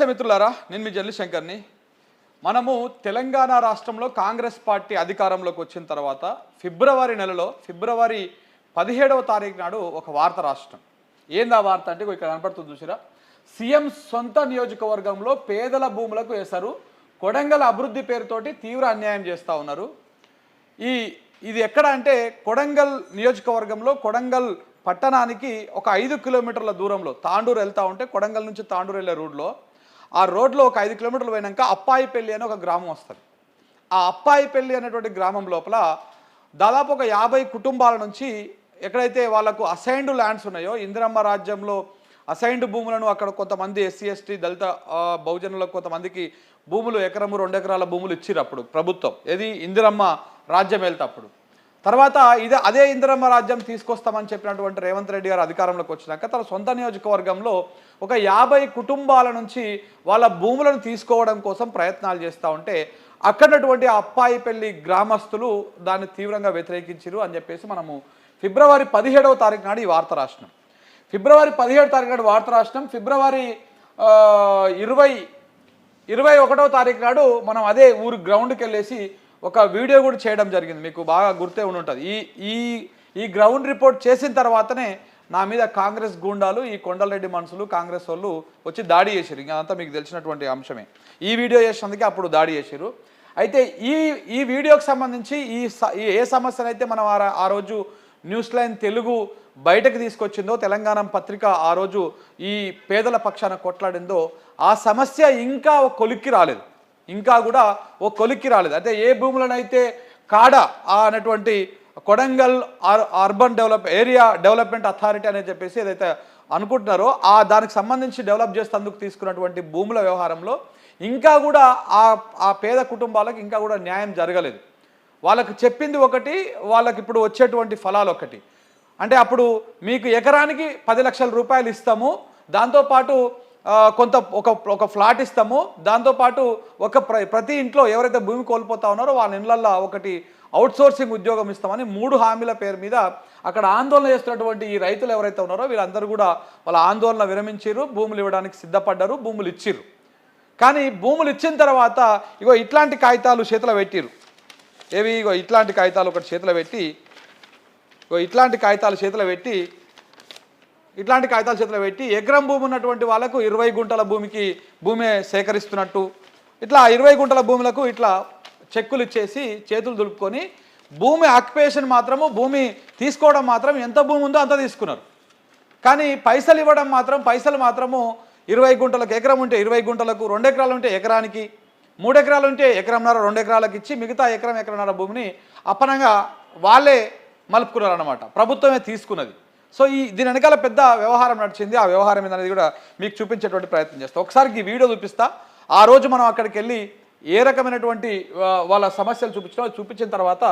మిత్రులారా, నేను మీ జల్లి శంకర్ని. మనము తెలంగాణ రాష్ట్రంలో కాంగ్రెస్ పార్టీ అధికారంలోకి వచ్చిన తర్వాత ఫిబ్రవరి నెలలో ఫిబ్రవరి 17వ తారీఖు నాడు ఒక వార్త రాష్ట్రం. ఏందా వార్త అంటే ఇక్కడ కనపడుతుంది చూసిరా, సీఎం సొంత నియోజకవర్గంలో పేదల భూములకు వేశారు, కొడంగల్ అభివృద్ధి పేరుతోటి తీవ్ర అన్యాయం చేస్తూ ఉన్నారు. ఇది ఎక్కడ అంటే కొడంగల్ నియోజకవర్గంలో కొడంగల్ పట్టణానికి ఒక 5 కిలోమీటర్ల దూరంలో తాండూరు వెళ్తూ ఉంటే కొడంగల్ నుంచి తాండూరు వెళ్ళే రోడ్లో ఆ రోడ్లో ఒక 5 కిలోమీటర్లు పోయినాక అప్పాయిపల్లి అనే ఒక గ్రామం వస్తుంది. ఆ అప్పాయిపల్లి అనేటువంటి గ్రామం లోపల దాదాపు ఒక 50 కుటుంబాల నుంచి ఎక్కడైతే వాళ్ళకు అసైన్డ్ ల్యాండ్స్ ఉన్నాయో, ఇందిరమ్మ రాజ్యంలో అసైన్డ్ భూములను అక్కడ కొంతమంది ఎస్సీ ఎస్టీ దళిత బహుజనులకు కొంతమందికి భూములు ఎకరము 2 ఎకరాల భూములు ఇచ్చిరు అప్పుడు ప్రభుత్వం. ఏది ఇందిరమ్మ రాజ్యం వెళ్తప్పుడు. తర్వాత అదే ఇందిరమ్మ రాజ్యం తీసుకొస్తామని చెప్పినటువంటి రేవంత్ రెడ్డి గారు అధికారంలోకి వచ్చినాక తన సొంత నియోజకవర్గంలో ఒక 50 కుటుంబాల నుంచి వాళ్ళ భూములను తీసుకోవడం కోసం ప్రయత్నాలు చేస్తూ ఉంటే అక్కడటువంటి అప్పాయిపల్లి గ్రామస్తులు దాన్ని తీవ్రంగా వ్యతిరేకించారు అని చెప్పేసి మనము ఫిబ్రవరి 17వ తారీఖు నాడు ఈ వార్త రాసినాం. ఫిబ్రవరి 17వ తారీఖు నాడు వార్త రాసినాం. ఫిబ్రవరి 21వ తారీఖు నాడు మనం అదే ఊరు గ్రౌండ్కి వెళ్ళేసి ఒక వీడియో కూడా చేయడం జరిగింది. మీకు బాగా గుర్తే ఉండి ఉంటుంది. ఈ గ్రౌండ్ రిపోర్ట్ చేసిన తర్వాతనే నా మీద కాంగ్రెస్ గూండాలు, ఈ కొండలరెడ్డి మనుషులు, కాంగ్రెస్ వాళ్ళు వచ్చి దాడి చేశారు. ఇంకా అంతా మీకు తెలిసినటువంటి అంశమే. ఈ వీడియో చేసినందుకే అప్పుడు దాడి చేశారు. అయితే ఈ వీడియోకి సంబంధించి ఏ సమస్యనైతే మనం ఆ రోజు న్యూస్ లైన్ తెలుగు బయటకు తీసుకొచ్చిందో, తెలంగాణ పత్రిక ఆ రోజు ఈ పేదల పక్షాన కొట్లాడిందో, ఆ సమస్య ఇంకా ఒక కొలిక్కి రాలేదు. ఇంకా కూడా ఓ కొలిక్కి రాలేదు. అంటే ఏ భూములనైతే కాడా అనేటువంటి Kodangal urban area development authority అని చెప్పేసి ఏదైతే అనుకుంటున్నారో దానికి సంబంధించి డెవలప్ చేసేందుకు తీసుకున్నటువంటి భూముల వ్యవహారంలో ఇంకా కూడా ఆ పేద కుటుంబాలకు ఇంకా కూడా న్యాయం జరగలేదు. వాళ్ళకు చెప్పింది ఒకటి, వాళ్ళకి ఇప్పుడు వచ్చేటువంటి ఫలాలు ఒకటి. అంటే అప్పుడు మీకు ఎకరానికి 10 లక్షల రూపాయలు ఇస్తాము, దాంతోపాటు కొంత ఒక ఫ్లాట్ ఇస్తాము, దాంతోపాటు ప్రతి ఇంట్లో ఎవరైతే భూమి కోల్పోతా ఉన్నారో వాళ్ళ ఇళ్లల్లో ఒకటి అవుట్సోర్సింగ్ ఉద్యోగం ఇస్తామని 3 హామీల పేరు మీద అక్కడ ఆందోళన చేస్తున్నటువంటి ఈ రైతులు ఎవరైతే ఉన్నారో వీళ్ళందరూ కూడా వాళ్ళ ఆందోళన విరమించారు, భూములు ఇవ్వడానికి సిద్ధపడ్డారు, భూములు ఇచ్చిర్రు. కానీ భూములు ఇచ్చిన తర్వాత ఇట్లాంటి కాగితాలు చేతిలో పెట్టిరు. ఏవి ఇట్లాంటి కాగితాలు ఒకటి చేతిలో పెట్టి ఇట్లాంటి కాగితాలు చేతిలో పెట్టి ఎకరం భూమి ఉన్నటువంటి వాళ్ళకు 20 గుంటల భూమి సేకరిస్తున్నట్టు ఇట్లా 20 గుంటల భూములకు ఇట్లా చెక్కులు ఇచ్చేసి చేతులు దులుపుకొని భూమి ఆక్యుపేషన్ మాత్రము, భూమి తీసుకోవడం మాత్రం ఎంత భూమి ఉందో అంత తీసుకున్నారు. కానీ పైసలు ఇవ్వడం మాత్రం 20 గుంటలకు ఎకరం ఉంటే 20 గుంటలకు, 2 ఎకరాలు ఉంటే ఎకరానికి, 3 ఎకరాలు ఉంటే ఎకరంన్నర 2 ఎకరాలకు ఇచ్చి మిగతా ఎకరంన్నర భూమిని అప్పనంగా వాళ్ళే మలుపుకున్నారన్నమాట. ప్రభుత్వమే తీసుకున్నది. సో దీని వెనకాల పెద్ద వ్యవహారం నడిచింది. ఆ వ్యవహారం అనేది కూడా మీకు చూపించేటువంటి ప్రయత్నం చేస్తా. ఒకసారి ఈ వీడియో చూపిస్తా. ఆ రోజు మనం అక్కడికి వెళ్ళి ఏ రకమైనటువంటి వాళ్ళ సమస్యలు చూపించిన తర్వాత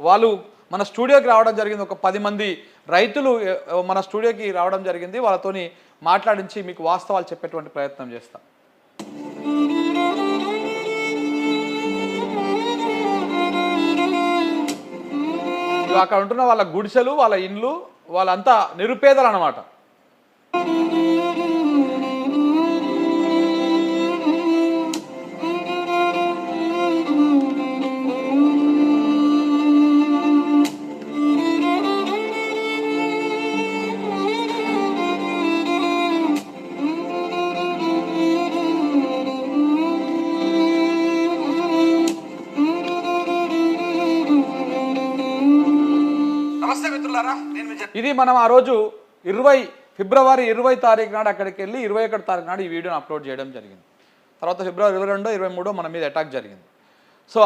వాళ్ళు మన స్టూడియోకి రావడం జరిగింది. ఒక 10 మంది రైతులు మన స్టూడియోకి రావడం జరిగింది. వాళ్ళతోని మాట్లాడించి మీకు వాస్తవాలు చెప్పేటువంటి ప్రయత్నం చేస్తా. అక్కడ ఉంటున్న వాళ్ళ గుడిసెలు, వాళ్ళ ఇండ్లు, వాళ్ళంతా నిరుపేదలు అన్నమాట. ఇది మనం ఆ రోజు ఫిబ్రవరి 20 తారీఖు నాడు అక్కడికి వెళ్ళి 21 తారీఖు నాడు ఈ వీడియోని అప్లోడ్ చేయడం జరిగింది. తర్వాత ఫిబ్రవరి 22, 23 మన మీద అటాక్ జరిగింది. సో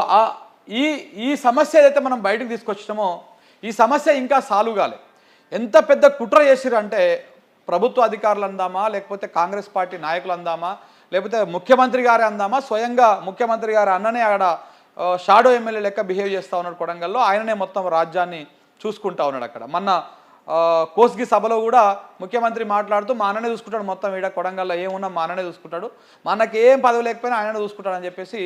ఈ సమస్య ఏదైతే మనం బయటకు తీసుకొచ్చామో ఈ సమస్య ఇంకా సాల్వ్ కాలే. ఎంత పెద్ద కుట్ర చేసిరంటే ప్రభుత్వ అధికారులు అందామా, లేకపోతే కాంగ్రెస్ పార్టీ నాయకులు అందామా, లేకపోతే ముఖ్యమంత్రి గారే అందామా, స్వయంగా ముఖ్యమంత్రి గారి అన్ననే అక్కడ షాడో ఎమ్మెల్యే లెక్క బిహేవ్ చేస్తూ ఉన్నాడు కొడంగల్లో. ఆయననే మొత్తం రాజ్యాన్ని చూసుకుంటా ఉన్నాడు అక్కడ. మొన్న కోస్గి సభలో కూడా ముఖ్యమంత్రి మాట్లాడుతూ మా అన్ననే చూసుకుంటాడు మొత్తం ఈడ కొడంగల్లో ఏమున్నా మా అన్ననే చూసుకుంటాడు, మా అన్నకి ఏం పదవి లేకపోయినా ఆయననే చూసుకుంటాడు అని చెప్పేసి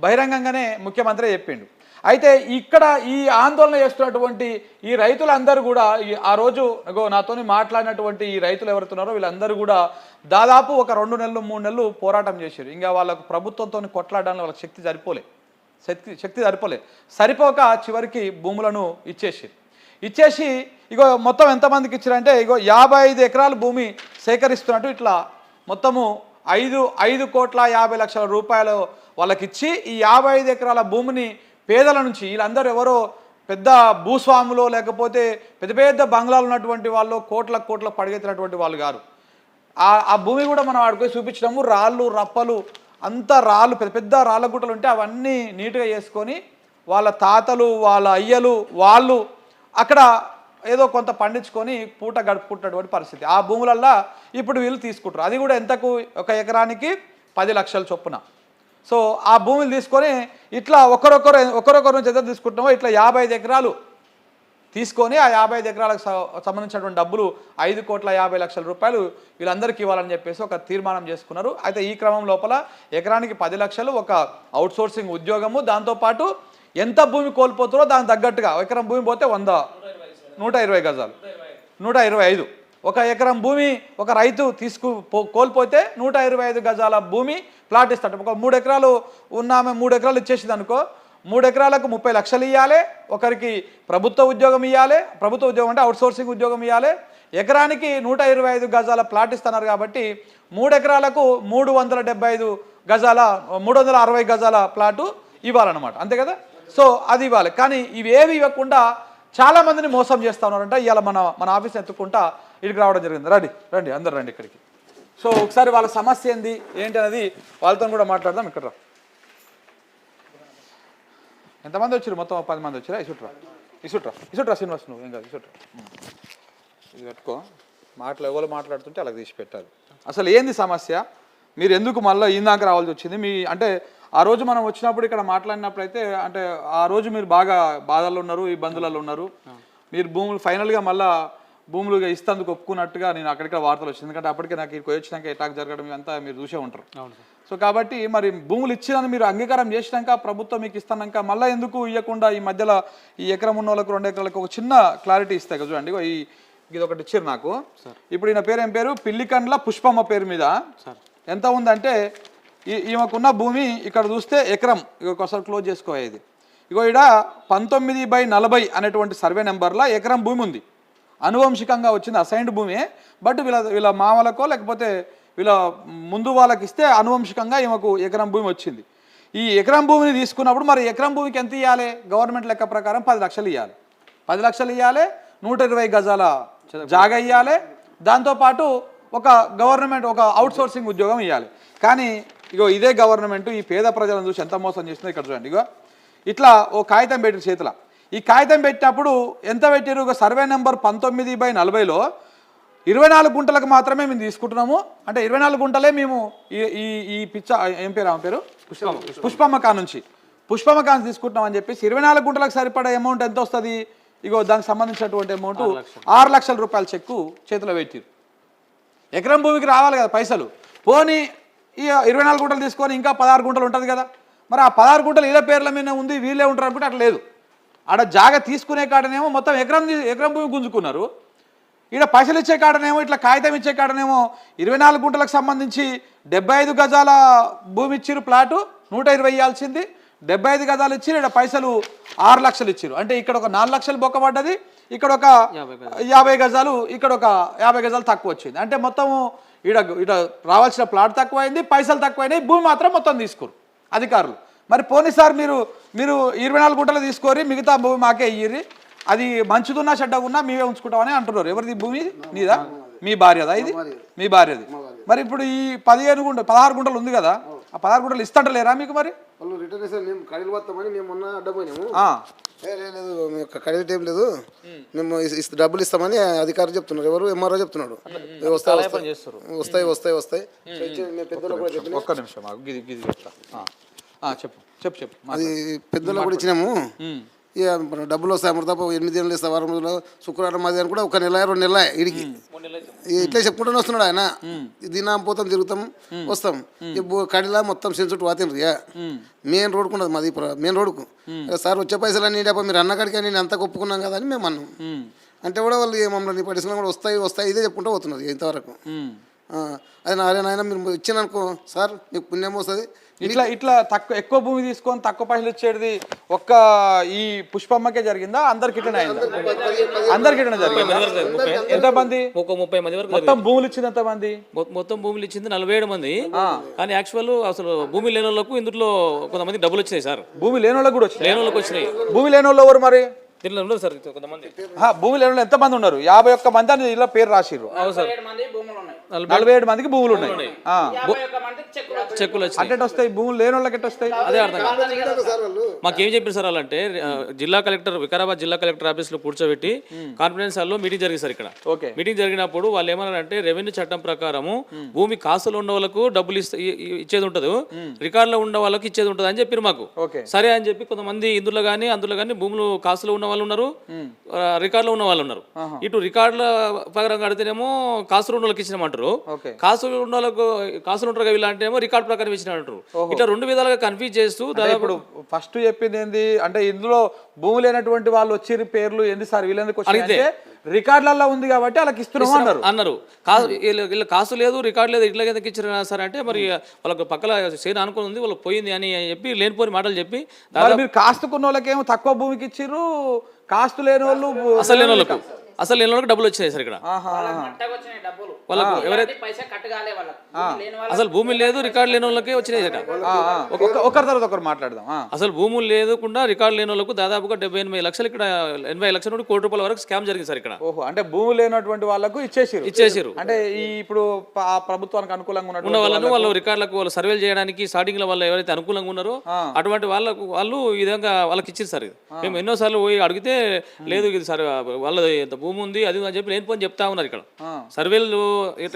బహిరంగంగానే ముఖ్యమంత్రి చెప్పిండు. అయితే ఇక్కడ ఈ ఆందోళన చేస్తున్నటువంటి ఈ రైతులందరూ కూడా ఆ రోజు నాతోని మాట్లాడినటువంటి ఈ రైతులు ఎవరుతున్నారో వీళ్ళందరూ కూడా దాదాపు ఒక 2 నెలలు 3 నెలలు పోరాటం చేశారు. ఇంకా వాళ్ళకు ప్రభుత్వంతో కొట్లాడడానికి వాళ్ళకి శక్తి సరిపోక చివరికి భూములను ఇచ్చేసి మొత్తం ఎంతమందికి ఇచ్చారంటే 55 ఎకరాల భూమి సేకరిస్తున్నట్టు ఇట్లా మొత్తము 5,50,00,000 రూపాయలు వాళ్ళకి ఇచ్చి ఈ 55 ఎకరాల భూమిని పేదల నుంచి, వీళ్ళందరూ ఎవరో పెద్ద భూస్వాములో లేకపోతే పెద్ద పెద్ద బంగ్లాలు ఉన్నటువంటి వాళ్ళు కోట్ల పడిగెత్తినటువంటి వాళ్ళు గారు. ఆ భూమి కూడా మనం ఆడిపోయి చూపించడము, రాళ్ళు రప్పలు అంతా రాళ్ళు పెద్ద పెద్ద రాళ్ళ గుట్టలు ఉంటే అవన్నీ నీట్గా చేసుకొని వాళ్ళ తాతలు వాళ్ళ అయ్యలు వాళ్ళు అక్కడ ఏదో కొంత పండించుకొని పూట గడుపుకుంటున్నటువంటి పరిస్థితి. ఆ భూములల్లో ఇప్పుడు వీళ్ళు తీసుకుంటారు. అది కూడా ఎంతకు, ఒక ఎకరానికి 10 లక్షల చొప్పున. సో ఆ భూములు తీసుకొని ఇట్లా ఒకరొకరు నుంచి ఎంత తీసుకుంటున్నామో ఇట్లా 55 ఎకరాలు తీసుకొని ఆ 55 ఎకరాలకు సంబంధించినటువంటి డబ్బులు 5,50,00,000 రూపాయలు వీళ్ళందరికీ ఇవ్వాలని చెప్పేసి ఒక తీర్మానం చేసుకున్నారు. అయితే ఈ క్రమం లోపల ఎకరానికి 10 లక్షలు ఒక అవుట్సోర్సింగ్ ఉద్యోగము, దాంతోపాటు ఎంత భూమి కోల్పోతారో దానికి తగ్గట్టుగా ఎకరం భూమి పోతే 120 గజాలు 125, ఒక ఎకరం భూమి ఒక రైతు కోల్పోతే 125 గజాల భూమి ప్లాట్ ఇస్తాడు. ఒక 3 ఎకరాలు ఉన్నామే 3 ఎకరాలు ఇచ్చేసింది అనుకో, 3 ఎకరాలకు 30 లక్షలు ఇవ్వాలి, ఒకరికి ప్రభుత్వ ఉద్యోగం ఇవ్వాలి, ప్రభుత్వ ఉద్యోగం అంటే అవుట్సోర్సింగ్ ఉద్యోగం ఇవ్వాలి. ఎకరానికి 125 గజాల ప్లాట్ ఇస్తున్నారు కాబట్టి 3 ఎకరాలకు 375 గజాల 360 గజాల ప్లాటు ఇవ్వాలన్నమాట, అంతే కదా. సో అది ఇవ్వాలి. కానీ ఇవేవి ఇవ్వకుండా చాలా మందిని మోసం చేస్తూ ఉన్నారంట. ఇవాళ మన ఆఫీస్ ఎత్తుకుంటా ఇక్కడికి రావడం జరిగింది. రండి అందరు రండి ఇక్కడికి. సో ఒకసారి వాళ్ళ సమస్య ఏంటి అనేది వాళ్ళతో కూడా మాట్లాడదాం. ఇక్కడ ఎంతమంది వచ్చారు? మొత్తం 10 మంది వచ్చారా? ఇసుట్రా శ్రీనివాస్, నువ్వు ఏం కాదు, ఇది పెట్టుకో. ఎవరు మాట్లాడుతుంటే అలా తీసి పెట్టాలి. అసలు ఏంది సమస్య, మీరు ఎందుకు మళ్ళీ ఇందాక రావాల్సి వచ్చింది? అంటే ఆ రోజు మనం వచ్చినప్పుడు ఇక్కడ మాట్లాడినప్పుడు అయితే అంటే ఆ రోజు మీరు బాగా బాధల్లో ఉన్నారు, ఇబ్బందులలో ఉన్నారు. మీరు భూములు ఫైనల్గా మళ్ళీ భూములు ఇస్తందుకు ఒప్పుకున్నట్టుగా నేను అక్కడిక్కడ వార్తలు వచ్చింది. ఎందుకంటే అప్పటికే నాకు ఇక్కడికి వచ్చినాక అటాక్ జరగడం అంతా మీరు చూసే ఉంటారు. సో కాబట్టి మరి భూములు ఇచ్చినని మీరు అంగీకారం చేసినాక ప్రభుత్వం మీకు ఇస్తాక మళ్ళీ ఎందుకు ఇవ్వకుండా ఈ మధ్యలో ఈ ఎకరం ఉన్న వాళ్ళకు 2 ఎకరాలకు ఒక చిన్న క్లారిటీ ఇస్తాయి కదా చూడండి. ఇది ఒకటి ఇచ్చారు నాకు. ఇప్పుడు ఈయన పేరు ఏం పేరు? పిల్లికండ్ల పుష్పమ్మ పేరు మీద ఎంత ఉందంటే ఈమెకున్న భూమి ఇక్కడ చూస్తే ఎకరం ఒకసారి క్లోజ్ చేసుకోవాలి. ఈడ 19/40 అనేటువంటి సర్వే నెంబర్లో ఎకరం భూమి ఉంది. అనువంశికంగా వచ్చింది, అసైన్డ్ భూమి. బట్ వీళ్ళ మామలకో లేకపోతే వీళ్ళ ముందు వాళ్ళకి ఇస్తే అనువంశికంగా ఈమెకు ఎకరం భూమి వచ్చింది. ఈ ఎకరం భూమిని తీసుకున్నప్పుడు మరి ఎకరం భూమికి ఎంత ఇవ్వాలి? గవర్నమెంట్ లెక్క ప్రకారం 10 లక్షలు ఇవ్వాలి. 10 లక్షలు ఇవ్వాలి, 120 గజాల జాగా ఇవ్వాలి, దాంతోపాటు ఒక గవర్నమెంట్ ఒక అవుట్సోర్సింగ్ ఉద్యోగం ఇవ్వాలి. కానీ ఇదే గవర్నమెంట్ ఈ పేద ప్రజలను చూసి ఎంత మోసం చేస్తుందో ఇక్కడ చూడండి. ఇట్లా ఓ కాగితం పెట్టిన చేతిలో. ఈ కాగితం పెట్టినప్పుడు ఎంత పెట్టారు? సర్వే నెంబర్ 19/40లో 24 గుంటలకు మాత్రమే మేము తీసుకుంటున్నాము. అంటే 24 గుంటలే మేము ఈ పిచ్చ ఏం పేరు ఆమె పేరు పుష్పమ్మ నుంచి తీసుకుంటున్నాం అని చెప్పేసి 24 గుంటలకు సరిపడా అమౌంట్ ఎంత వస్తుంది? దానికి సంబంధించినటువంటి అమౌంట్ 6 లక్షల రూపాయల చెక్కు చేతిలో పెట్టారు. ఎకరం భూమికి రావాలి కదా పైసలు. పోనీ ఈ 24 గుంటలు తీసుకొని ఇంకా 16 గుంటలు ఉంటుంది కదా, మరి ఆ 16 గుంటలు వీళ్ళ పేర్ల మీద ఉంది, వీళ్ళే ఉంటారు అనుకుంటే అట్లా లేదు. ఆడ జాగా తీసుకునే కాడనేమో మొత్తం ఎకరం భూమి గుంజుకున్నారు. ఈడ పైసలు ఇచ్చే కాడనేమో ఇట్లా కాగితం ఇచ్చే కాడనేమో 24 గుంటలకు సంబంధించి 75 గజాల భూమి ఇచ్చిరు, ప్లాటు 120 ఇవ్వాల్సింది 75 గజాలు ఇచ్చి ఇక్కడ పైసలు 6 లక్షలు ఇచ్చిరు. అంటే ఇక్కడ ఒక 4 లక్షలు బొక్కబడ్డది, ఇక్కడ ఒక 50 గజాలు, ఇక్కడ ఒక 50 గజాలు తక్కువ వచ్చింది. అంటే మొత్తము ఇడ రావాల్సిన ప్లాట్ తక్కువైంది, పైసలు తక్కువైనాయి, భూమి మాత్రం మొత్తం తీసుకోరు అధికారులు. మరి పోనీసారి మీరు 24 గుంటలు తీసుకొని మిగతా భూమి మాకే ఇయ్యిరి, అది మంచిదున్నా చెడ్డగున్నా మేమే ఉంచుకుంటామని అంటున్నారు. ఎవరిది భూమి? నీదా? మీ భార్యదా? ఇది మీ భార్యది. మరి ఇప్పుడు ఈ 16 గుంటలు ఉంది కదా, ఆ 16 గుంటలు ఇస్తాంటలేరా మీకు? మరి వాళ్ళు రిటర్న్ మేము కడిలు పోతామని మేము మొన్న అడ్డపోయినాము. లేదు కడిగి టైం లేదు, మేము డబ్బులు ఇస్తామని అధికారులు చెప్తున్నారు. ఎవరు? ఎంఆర్ఓ చెప్తున్నాడు. వస్తాయి పెద్దలు కూడా చెప్పిన. ఒక్క నిమిషం చెప్పు. అది పెద్దలు కూడా ఇచ్చినాము. ఇక డబ్బులు వస్తాయి అమృత 8 దినాలు ఇస్తా వారం రోజులు శుక్రవారం అది అని కూడా 1 నెల 2 నెలల ఇడికి ఇట్లా చెప్పుకుంటూనే వస్తున్నాడు ఆయన. దినం పోతాం తిరుగుతాం వస్తాం. కడిలా మొత్తం సెన్సుట్ వాతిండ్రు ఇక మెయిన్ రోడ్కు ఉన్నది మాది మెయిన్ రోడ్కు. సార్ వచ్చే పైసలు అన్నీ మీరు అన్నకాడికి నేను అంతా ఒప్పుకున్నాం కదా అని మేము అన్నాం. అంటే కూడా వాళ్ళు మమ్మల్ని పడిసిన కూడా వస్తాయి ఇదే చెప్పుకుంటూ పోతున్నారు ఇంతవరకు. అది నాయన మీరు ఇచ్చిననుకో సార్ మీకు పుణ్యం వస్తుంది. ఇట్లా ఎక్కువ భూమి తీసుకొని తక్కువ పైసలు ఇచ్చేది ఒక్క ఈ పుష్పమ్మకే జరిగిందా? అందరికి ఇట్లనే అయిందా? అందరికి ఇట్లనే జరిగిందా? ఎంతమంది? 30 మంది వరకు మొత్తం భూములు ఇచ్చింది ఎంతమంది? మొత్తం భూములు ఇచ్చింది 47 మంది. కానీ యాక్చువల్ అసలు భూమి లేని వాళ్ళకు ఇందులో కొంతమంది డబ్బులు వచ్చినాయి సార్. భూమి లేని వాళ్ళకి కూడా వచ్చినాయి. లేని వాళ్ళకి వచ్చినాయి. భూమి లేని వాళ్ళు ఎవరు మరి? దీనిలో ఉండదు సార్ కొంతమంది. భూమి లేని వాళ్ళు ఎంతమంది ఉన్నారు? 51 మంది అని ఇలా పేరు రాసిర్రు. 47 మందికి భూములు ఉన్నాయి. చెక్కులు వచ్చి అంటే వస్తాయి భూములు లేని వాళ్ళకి ఎట్ట వస్తాయి? అదే అర్థం మాకేం చెప్పారు సార్ వాళ్ళంటే జిల్లా కలెక్టర్ వికారాబాద్ జిల్లా కలెక్టర్ ఆఫీస్ లో కూర్చోబెట్టి కాన్ఫరెన్స్ హాల్లో మీటింగ్ జరిగింది సార్. ఇక్కడ మీటింగ్ జరిగినప్పుడు వాళ్ళు ఏమన్నారంటే రెవెన్యూ చట్టం ప్రకారము భూమి కాసులు ఉన్న వాళ్ళకు డబ్బులు ఇచ్చేది ఉంటుంది, రికార్డులో ఉన్న వాళ్ళకి ఇచ్చేది ఉంటుంది అని చెప్పారు మాకు. సరే అని చెప్పి కొంతమంది ఇందులో కానీ అందులో కానీ భూములు కాసులో ఉన్న వాళ్ళు ఉన్నారు, రికార్డులో ఉన్న వాళ్ళు ఉన్నారు. ఇటు రికార్డుల ప్రకారం కడితేనేమో కాసులు ఉన్న వాళ్ళకి ఇచ్చినామంటారు, కాసులు ఉన్న వాళ్ళకు కాసులు ఉంటారు కదా అంటే ఏమో రికార్డు ప్రకారం ఇచ్చినట్టు. ఇట్లా 2 విధాలుగా కన్ఫ్యూజ్ చేస్తూ ఇప్పుడు ఫస్ట్ చెప్పింది ఏంది అంటే ఇందులో భూమి లేనటువంటి వాళ్ళు వచ్చి పేర్లు ఏంది సార్ వీళ్ళందుకు అంటే రికార్డులలో ఉంది కాబట్టి వాళ్ళకి ఇస్తున్నాం అన్నారు. వీళ్ళ కాసు లేదు రికార్డు లేదు ఇట్లా ఎందుకు ఇచ్చారు సార్ అంటే మరి వాళ్ళకి పక్కల సేన అనుకుని ఉంది వాళ్ళకి పోయింది అని చెప్పి లేనిపోని మాటలు చెప్పి మీరు కాస్తుకున్న వాళ్ళకేమో తక్కువ భూమికి ఇచ్చిర్రు, కాస్తు లేని వాళ్ళు అసలు లేని వాళ్ళకి డబ్బులు వచ్చాయి సార్. ఇక్కడ వాళ్ళకు ఎవరైతే అసలు భూమి లేదు రికార్డు లేని వాళ్ళకి వచ్చినాయి. ఒకరి తర్వాత ఒకరు మాట్లాడదాం. అసలు భూములు లేకుండా రికార్డు లేని వాళ్ళకు దాదాపుగా 78 లక్షలు ఇక్కడ 80 లక్షల నుండి ₹1 కోటి వరకు స్కామ్ జరిగింది సార్ ఇక్కడ. అంటే భూమి లేనటువంటి వాళ్ళకు ఇచ్చేసారు. అంటే ఇప్పుడు ప్రభుత్వానికి అనుకూలంగా ఉన్న వాళ్ళను వాళ్ళు రికార్డులకు వాళ్ళు సర్వేలు చేయడానికి స్టార్టింగ్ లో వాళ్ళు ఎవరైతే అనుకూలంగా ఉన్నారో అటువంటి వాళ్ళు ఈ విధంగా వాళ్ళకి ఇచ్చారు సార్. మేము ఎన్నోసార్లు పోయి అడిగితే లేదు ఇది సార్ వాళ్ళది భూమి ఉంది అది అని చెప్పి లేని పోని చెప్తా ఉన్నారు ఇక్కడ సర్వేలు.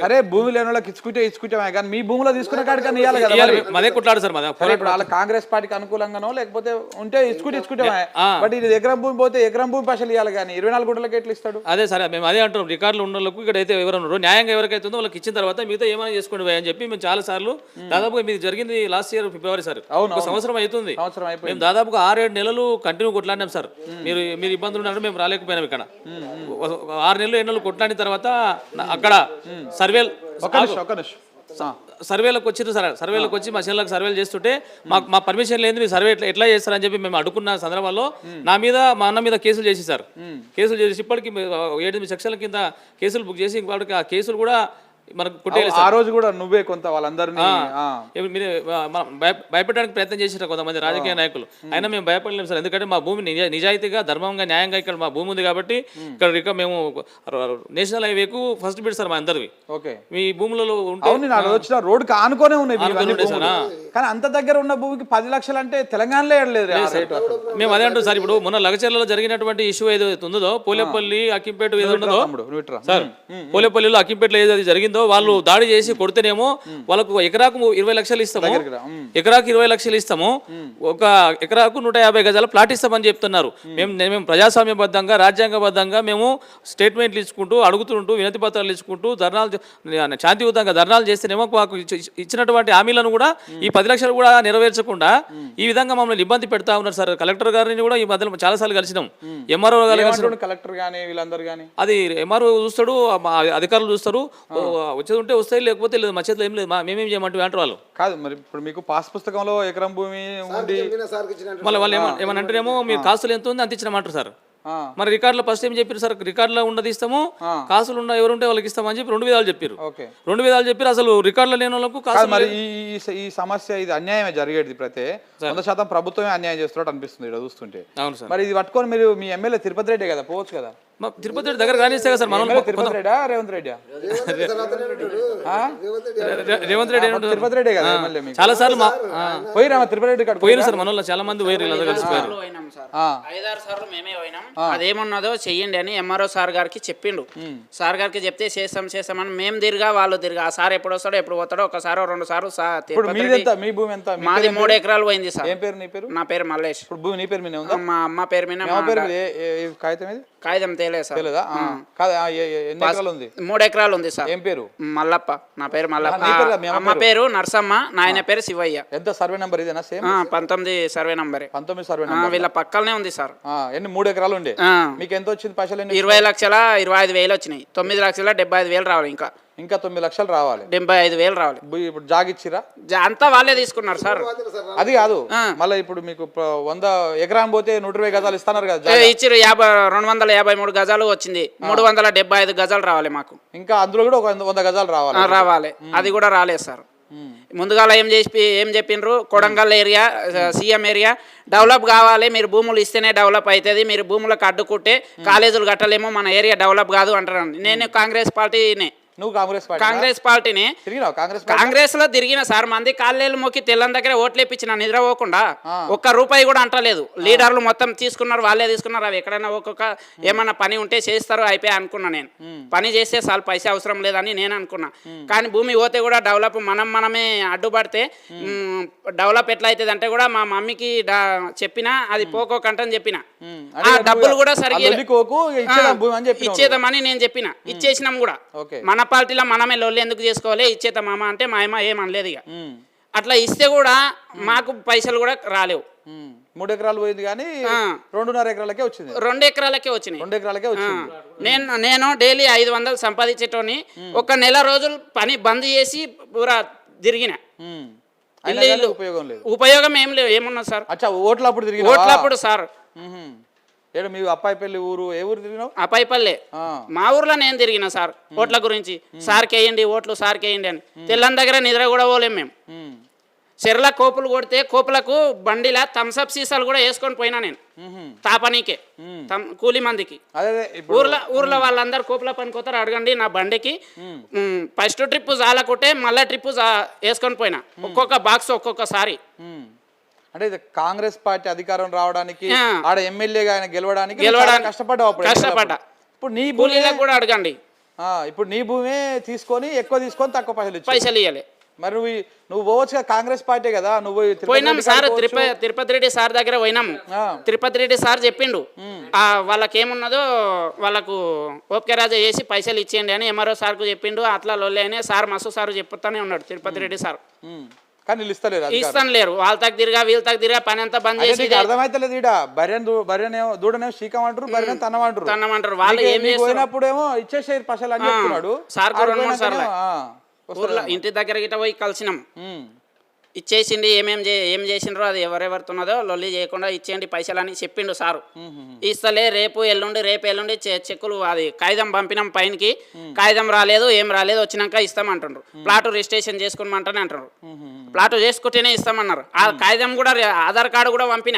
సరే భూమి లేని వాళ్ళకి ఇచ్చుకుంటే కానీ మీ భూమిలో తీసుకునే కాడికని ఇవ్వాలి కదా. మదే కొట్లాడు సార్ ఇప్పుడు వాళ్ళ కాంగ్రెస్ పార్టీకి అనుకూలంగానో లేకపోతే ఉంటే ఇచ్చుకుంటే బట్ ఇది ఎకరం భూమి పోతే ఎకరం భూమి పైసలు ఇవ్వాలి కానీ 24 గుంటలకి ఎట్లా ఇస్తాడు? అదే సరే మేము అదే అంటున్నాం. రికార్డులు ఉన్న వాళ్ళకు ఇక్కడ అయితే ఎవరు ఉన్నారో న్యాయంగా ఎవరికైతే ఉందో వాళ్ళకి ఇచ్చిన తర్వాత మిగతా ఏమైనా చేసుకోండి అని చెప్పి మేము చాలా సార్లు దాదాపుగా మీది జరిగింది లాస్ట్ ఇయర్ ఫిబ్రవరి సార్. ఒక సంవత్సరం అవుతుంది. మేము దాదాపుగా 6-7 నెలలు కంటిన్యూ కొట్లాడినాం సార్. మీరు ఇబ్బందులు ఉన్నారంటే మేము రాలేకపోయినాం. ఇక్కడ 6 నెలలు 7 నెలలు కొట్లాడిన తర్వాత అక్కడ సర్వేలకు వచ్చింది సార్. సర్వేలకు వచ్చి మా చెల్లెలకు సర్వేలు చేస్తుంటే మా పర్మిషన్ లేదు మీరు సర్వే ఎట్లా చేస్తారని చెప్పి మేము అడుగున్న సందర్భంలో మా అన్న మీద కేసులు చేసి సార్. కేసులు చేసి ఇప్పటికి 7-8 సెక్షన్ల కింద కేసులు బుక్ చేసి ఇప్పటికి ఆ కేసులు కూడా మనకు కొట్టేయాలి. ఆ రోజు కూడా నువ్వే కొంత వాళ్ళందరినీ భయపెట్టడానికి ప్రయత్నం చేసిన కొంతమంది రాజకీయ నాయకులు. అయినా మేము భయపడలేము సార్. ఎందుకంటే మా భూమి నిజాయితీగా ధర్మంగా న్యాయంగా ఇక్కడ మా భూమి ఉంది కాబట్టి ఇక్కడ మేము నేషనల్ హైవేకు ఫస్ట్ బిడ్ సార్ మా అందరివి. మీ భూములలో వచ్చిన రోడ్డుకి ఆనుకోనే ఉన్నాయి కానీ అంత దగ్గర ఉన్న భూమికి 10 లక్షలు అంటే తెలంగాణలో ఏడలేదు. మేము అదే అంటాం సార్. ఇప్పుడు మొన్న లగచర్లలో జరిగినటువంటి ఇష్యూ ఏదైతే ఉందో పోలేపల్లి అక్కింపేట ఏదో ఉన్నదో సార్, పోలేపల్లిలో అక్కింపేటలో ఏదైతే జరిగిందో వాళ్ళు దాడి చేసి కొడితేనేమో వాళ్ళకు ఎకరాకు 20 లక్షలు ఇస్తాము, ఎకరాకు 20 లక్షలు ఇస్తాము, ఒక ఎకరాకు 150 గజాల ప్లాట్ ఇస్తామని చెప్తున్నారు. మేము ప్రజాస్వామ్యబద్ధంగా రాజ్యాంగబద్ధంగా మేము స్టేట్మెంట్లు ఇచ్చుకుంటూ అడుగుతుంటూ వినతి పత్రాలు ఇచ్చుకుంటూ ధర్నాలు శాంతియుతంగా ధర్నాలు చేస్తేనేమో ఇచ్చినటువంటి హామీలను కూడా ఈ 10 లక్షలు కూడా నెరవేర్చకుండా ఈ విధంగా మమ్మల్ని ఇబ్బంది పెడతా ఉన్నారు సార్. కలెక్టర్ గారిని కూడా ఈ మధ్యలో చాలా సార్లు కలిసినాం. ఎంఆర్ఓ కలెక్టర్ గానీ వీళ్ళందరూ కానీ అది ఎంఆర్ఓ చూస్తాడు, అధికారులు చూస్తారు. వచ్చేది ఉంటే వస్తాయి లేకపోతే లేదు, మా చేతిలో ఏం లేదు, మేమేం చేయమంటే అంటారు వాళ్ళు. కాదు మరి ఇప్పుడు మీకు పాస్ పుస్తకంలో ఎకరం భూమి ఉండి మళ్ళీ వాళ్ళు ఏమని అంటేనేమో మీరు కాసులు ఎంత ఉంది అంత ఇచ్చినామంటారు సార్. మరి రికార్డులో ఫస్ట్ ఏం చెప్పారు సార్, రికార్డులో ఉన్నది ఇస్తాము, కాసులు ఉన్న ఎవరుంటే వాళ్ళకి ఇస్తామని చెప్పి 2 విధాలు చెప్పారు. 2 విధాలు చెప్పారు. అసలు రికార్డులో లేని వాళ్ళకు మరి ఈ సమస్య ఇది అన్యాయమే జరిగేది. ప్రతి 100% ప్రభుత్వమే అన్యాయం చేస్తున్నట్టు అనిపిస్తుంది ఇక్కడ చూస్తుంటే. అవును సార్. మరి ఇది పట్టుకొని మీరు మీ ఎమ్మెల్యే తిరుపతి రెడ్డి కదా పోవచ్చు కదా. తిరుపతి రెడ్డి దగ్గర రానిస్తే కదా సార్ మనం తిరుపతి రెడ్డా రేవంత్ రెడ్డి రేవంత్ రెడ్డి ఏంటంటారు? తిరుపతి రెడ్డి కదా ఎమ్మెల్యే మీకు చాలా సార్లు పోయిరా తిరుపతి రెడ్డి కాడ పోయిన సార్ మన చాలా మంది పోయారు ఇలా కలిసిపోయారు. పోయినాం సార్ 5-6 సార్లు మేమే పోయినాం. అదేమన్నదో చెయ్యండి అని ఎంఆర్ఓ సార్ గారికి చెప్పిండు. సార్ గారికి చెప్తే చేస్తామని మేము తిరిగా వాళ్ళు తిరిగా. ఆ సార్ ఎప్పుడు వస్తాడో ఎప్పుడు పోతాడో ఒకసారి 2 సార్లు ఇప్పుడు మీదెంత మీ భూమి ఎంత మాది 3 ఎకరాలు పోయింది సార్. ఏం పేరు నీ పేరు? నా పేరు మల్లేష్. ఇప్పుడు భూమి నీ పేరు మీద ఉందా? మా అమ్మ పేరు మీద మా పేరు మీద కాగితం ఇది కాగితం తేలేదు సార్. తెలియదా? కాదు ఎన్ని ఎకరాలు ఉంది? 3 ఎకరాలు ఉంది సార్. ఏం పేరు? మల్లప్ప. నా పేరు మల్లప్ప. నీ పేరు? మీ అమ్మ పేరు నర్సమ్మ, నాయన పేరు శివయ్య. ఎంత సర్వే నంబర్ ఇదేనా? సేమ్ 19 సర్వే నంబరే. 19 సర్వే నంబర్. వీళ్ళ పక్కనే ఉంది సార్. ఎన్ని 3 ఎకరాలు ఉండే మీకు ఎంత వచ్చింది పైసలు? 20,25,000 వచ్చినాయి. 9,75,000 రావాలి. ఇంకా 9 లక్షలు రావాలి. 75,000 రావాలి. ఇప్పుడు జాగిచ్చిరా? అంతా వాళ్ళే తీసుకున్నారు సార్. అది కాదు మళ్ళీ ఇప్పుడు మీకు 100 ఎకరం పోతే 120 గజాలు ఇస్తున్నారు కదా, ఇచ్చిరు. 253 గజాలు వచ్చింది. 375 గజాలు రావాలి మాకు. ఇంకా అందులో కూడా ఒక 100 గజాలు రావాలి. అది కూడా రాలేదు సార్. ముందుగా ఏం చెప్పిండ్రు, Kodangal area CM area develop కావాలి, మీరు భూములు ఇస్తేనే డెవలప్ అవుతుంది, మీరు భూములకు అడ్డుకుంటే కాలేజీలు కట్టలేమో, మన ఏరియా డెవలప్ కాదు అంటారు. నేను కాంగ్రెస్ పార్టీనే. నువ్వు కాంగ్రెస్ పార్టీని కాంగ్రెస్ లో తిరిగిన సార్. మంది కాళ్ళేళ్ళు మొక్కి తెల్లని దగ్గర ఓట్లు ఇప్పించిన నిద్రపోకుండా ఒక్క రూపాయి కూడా అంటలేదు. లీడర్లు మొత్తం తీసుకున్నారు, వాళ్ళే తీసుకున్నారు. అవి ఎక్కడైనా ఒక్కొక్క ఏమన్నా పని ఉంటే చేస్తారు, అయిపోయి అనుకున్నా. నేను పని చేస్తే చాలు, పైసా అవసరం లేదని నేను అనుకున్నా. కానీ భూమి పోతే కూడా డెవలప్ మనమే అడ్డుపడితే డెవలప్ ఎట్లా అవుతుంది అంటే కూడా మా మమ్మీకి చెప్పినా అది పోకోకంటని చెప్పిన. డబ్బులు కూడా సరిగ్గా ఇచ్చేద్దామని నేను చెప్పిన. ఇచ్చేసినాం కూడా. మన పార్టీలో మనమే లొల్లి ఎందుకు చేసుకోవాలి, ఇచ్చేత మామ అంటే మా అమ్మ ఏమనలేదు. ఇక అట్లా ఇస్తే కూడా మాకు పైసలు కూడా రాలేవు. 3 ఎకరాలు పోయింది కానీ 2.5 ఎకరాలకే వచ్చింది. 2 ఎకరాలకే వచ్చినాయి. 2 ఎకరాలకే వచ్చింది. నేను డైలీ 500 సంపాదించేటోని ఒక నెల రోజులు పని బంద్ చేసి పూరా తిరిగిన. ఉపయోగం లేదు. ఉపయోగం ఏం లేదు. ఏమున్నా సార్? ఓట్లప్పుడు తిరిగి ఓట్లప్పుడు సార్ మీ అప్పాయిపల్లి ఊరు ఏ ఊరు తిరిగినావు? అప్పాయిపల్లె. మా ఊర్లో నేను తిరిగిన సార్ ఓట్ల గురించి. సార్కి వేయండి ఓట్లు, సార్కి వేయండి అని. తెల్లని దగ్గర నిద్ర కూడా పోలేం మేము. చెర్ల కోపులు కొడితే కోపులకు బండిలా థమ్సప్ సీసాలు కూడా వేసుకొని పోయినా నేను తాపనీకే కూలి మందికి. ఊర్లో వాళ్ళందరూ కోపుల పనికోతారు, అడగండి. నా బండికి ఫస్ట్ ట్రిప్ జాలకుంటే మళ్ళా ట్రిప్ వేసుకొని పోయినా. ఒక్కొక్క బాక్స్ ఒక్కొక్కసారి. అంటే కాంగ్రెస్ పార్టీ అధికారం రావడానికి, ఆడ ఎమ్మెల్యేగా ఆయన గెలవడానికి కష్టపడ్డా. ఇప్పుడు నీ భూమిలో కూడా అడగండి. ఇప్పుడు నీ భూమి తీసుకొని ఎక్కువ తీసుకొని తక్కువ పైసలు ఇవ్వాలి. మరి నువ్వు పోవచ్చు కాంగ్రెస్ పార్టీ కదా. నువ్వు పోయినాం సార్, తిరుపతి రెడ్డి సార్ దగ్గర పోయినాము. తిరుపతి రెడ్డి సార్ చెప్పిండు వాళ్ళకి ఏమున్నదో వాళ్ళకు ఓపిక రాజా చేసి పైసలు ఇచ్చేయండి అని ఎంఆర్ఓ సార్కు చెప్పిండు. అట్లా లొల్లి అని సార్ మస్తు సార్ చెప్తానే ఉన్నాడు తిరుపతి రెడ్డి సార్. కానీ ఇస్తాను లేరు. వాళ్ళ తగ్గ తిరిగా వీళ్ళ తగ్గ తిరిగా పని అంతా బంద్ చేసి అర్థమైతలేదు. ఈడ బర్రెనే దూడనే శీకమంటారు, బర్రెనే తన్నమంటారు. వాళ్ళు ఏం పోయినప్పుడేమో ఇచ్చేసే పైసలు అని చెప్తున్నాడు సార్. 2-3 సార్లు ఇంటి దగ్గర గిట్ట పోయి కలిసినాం. ఇచ్చేసిండి. ఏం చేసిండ్రో అది ఎవరెవరుతున్నదో లొల్లి చేయకుండా ఇచ్చేయండి పైసలు అని చెప్పిండు సారు. ఇస్తలే రేపు ఎల్లుండి చెక్కులు అది కాగితం పంపినాం పైనకి. కాగితం రాలేదు, ఏం రాలేదు. వచ్చినాక ఇస్తామంటుండ్రు. ప్లాటు రిజిస్ట్రేషన్ చేసుకోమంటేనే అంటారు. ప్లాటు చేసుకుంటేనే ఇస్తామన్నారు. ఆ కాగితం కూడా ఆధార్ కార్డు కూడా పంపిన.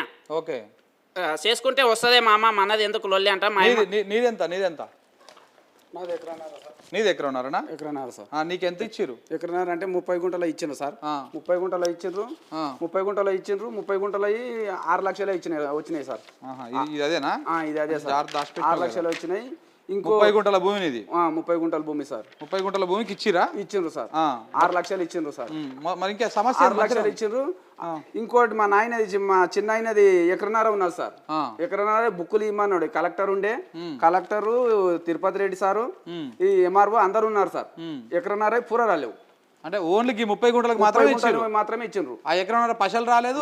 చేసుకుంటే వస్తుందే మామ, మనది ఎందుకు లొల్లి అంట. నీదెంత? నీది ఎకరన్నారా? ఎకరన్నారు సార్. నీకు ఎంత ఇచ్చిర్రు? ఎకరన్నారు అంటే 30 గుంటలు ఇచ్చిండ్రు సార్. 30 గుంటలు ఇచ్చిండ్రు. 30 గుంటలు ఇచ్చిండ్రు. 30 గుంటలు అయ్యి 6 లక్షలు వచ్చినాయి సార్. ఇది అదేనా? ఇది అదే సార్. 6 లక్షలు వచ్చినాయి. ఇంకో 30 గుంటల భూమి ఇది. 30 గుంటల భూమి సార్. 30 గుంటల భూమికి ఇచ్చిండ్రు సార్. 6 లక్షలు ఇచ్చిండ్రు సార్. మరి ఇంకా సమస్య 6 లక్షలు ఇచ్చిండ్రు. ఇంకోటి మా నాయనది, మా చిన్న ఆయనది ఎకరన్నర ఉన్నది సార్. ఎకరన్నర బుక్కులు ఇమ్మన్నాడు. కలెక్టర్ ఉండే, కలెక్టరు తిరుపతి రెడ్డి సారు, ఈ ఎంఆర్ఓ అందరు ఉన్నారు సార్. ఎకరన్నర పూర రాలేవు. అంటే ఓన్లీ 30 గుంటలకు మాత్రమే ఇచ్చిండ్రు. ఆ ఎకరన్నర పైసలు రాలేదు.